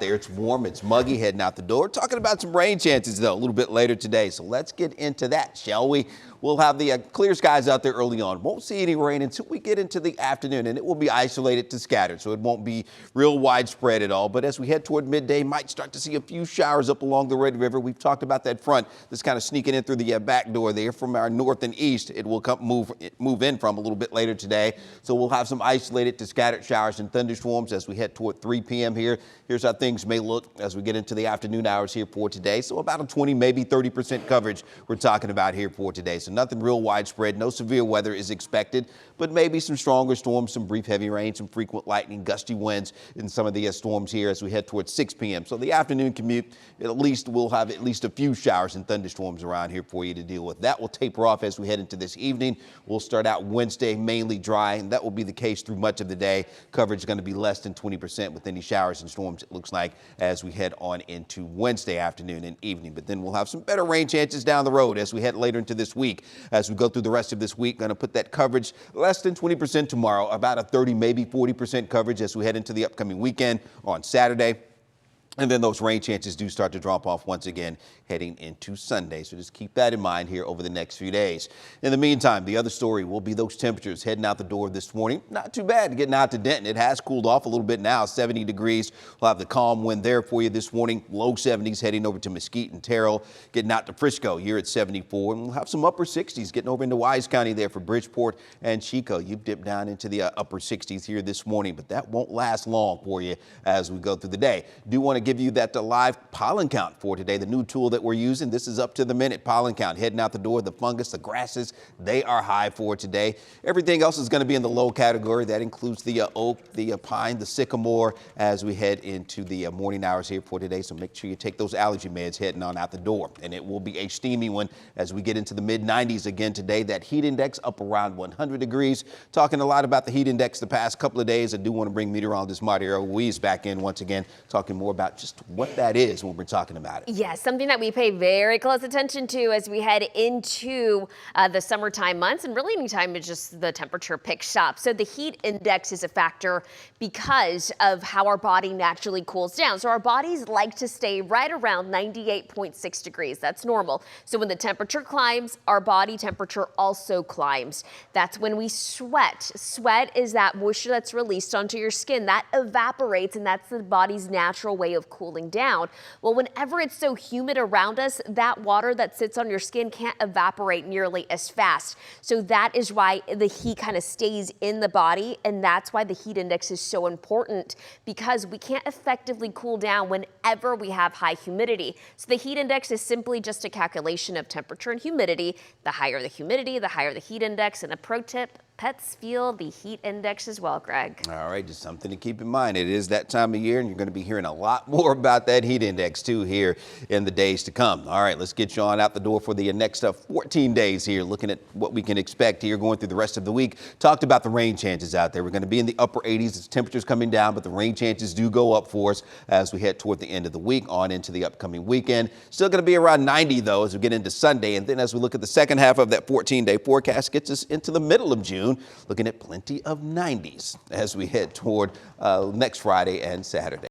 There, it's warm, it's muggy heading out the door. Talking about some rain chances, though, a little bit later today. So let's get into that, shall we? We'll have the clear skies out there early on. Won't see any rain until we get into the afternoon, and it will be isolated to scattered, so it won't be real widespread at all. But as we head toward midday, might start to see a few showers up along the Red River. We've talked about that front that's kind of sneaking in through the back door there from our north and east. It will move in from a little bit later today. So we'll have some isolated to scattered showers and thunderstorms as we head toward 3 p.m. here. Here's how things may look as we get into the afternoon hours here for today. So about a 20, maybe 30% coverage we're talking about here for today. So nothing real widespread. No severe weather is expected, but maybe some stronger storms, some brief heavy rain, some frequent lightning, gusty winds in some of the storms here as we head towards 6 p.m. So the afternoon commute, at least we'll have at least a few showers and thunderstorms around here for you to deal with. That will taper off as we head into this evening. We'll start out Wednesday mainly dry, and that will be the case through much of the day. Coverage is going to be less than 20% with any showers and storms, it looks like, as we head on into Wednesday afternoon and evening. But then we'll have some better rain chances down the road as we head later into this week. As we go through the rest of this week, going to put that coverage less than 20% tomorrow, about a 30, maybe 40% coverage as we head into the upcoming weekend on Saturday. And then those rain chances do start to drop off once again heading into Sunday. So just keep that in mind here over the next few days. In the meantime, the other story will be those temperatures heading out the door this morning. Not too bad getting out to Denton. It has cooled off a little bit now, 70 degrees. We'll have the calm wind there for you this morning. Low 70s heading over to Mesquite and Terrell. Getting out to Frisco here at 74. And we'll have some upper 60s getting over into Wise County there for Bridgeport and Chico. You've dipped down into the upper 60s here this morning, but that won't last long for you as we go through the day. Do want to give you that live pollen count for today, the new tool that we're using. This is up to the minute pollen count heading out the door. The fungus, the grasses, they are high for today. Everything else is going to be in the low category. That includes the oak, the pine, the sycamore as we head into the morning hours here for today. So make sure you take those allergy meds heading on out the door. And it will be a steamy one as we get into the mid 90s again today. That heat index up around 100 degrees. Talking a lot about the heat index the past couple of days. I do want to bring meteorologist Mario Ruiz back in once again, talking more about just what that is when we're talking about it. Yes, something that we pay very close attention to as we head into the summertime months, and really anytime it's just the temperature picks up. So the heat index is a factor because of how our body naturally cools down. So our bodies like to stay right around 98.6 degrees. That's normal. So when the temperature climbs, our body temperature also climbs. That's when we sweat. Sweat is that moisture that's released onto your skin. That evaporates, and that's the body's natural way of cooling down. Well, whenever it's so humid around us, that water that sits on your skin can't evaporate nearly as fast. So that is why the heat kind of stays in the body, and that's why the heat index is so important, because we can't effectively cool down whenever we have high humidity. So the heat index is simply just a calculation of temperature and humidity. The higher the humidity, the higher the heat index. And a pro tip, pets feel the heat index as well, Greg. All right, just something to keep in mind. It is that time of year, and you're going to be hearing a lot more about that heat index, too, here in the days to come. All right, let's get you on out the door for the next 14 days here, looking at what we can expect here going through the rest of the week. Talked about the rain chances out there. We're going to be in the upper 80s as temperatures coming down, but the rain chances do go up for us as we head toward the end of the week on into the upcoming weekend. Still going to be around 90, though, as we get into Sunday. And then as we look at the second half of that 14-day forecast, gets us into the middle of June. Looking at plenty of 90s as we head toward next Friday and Saturday.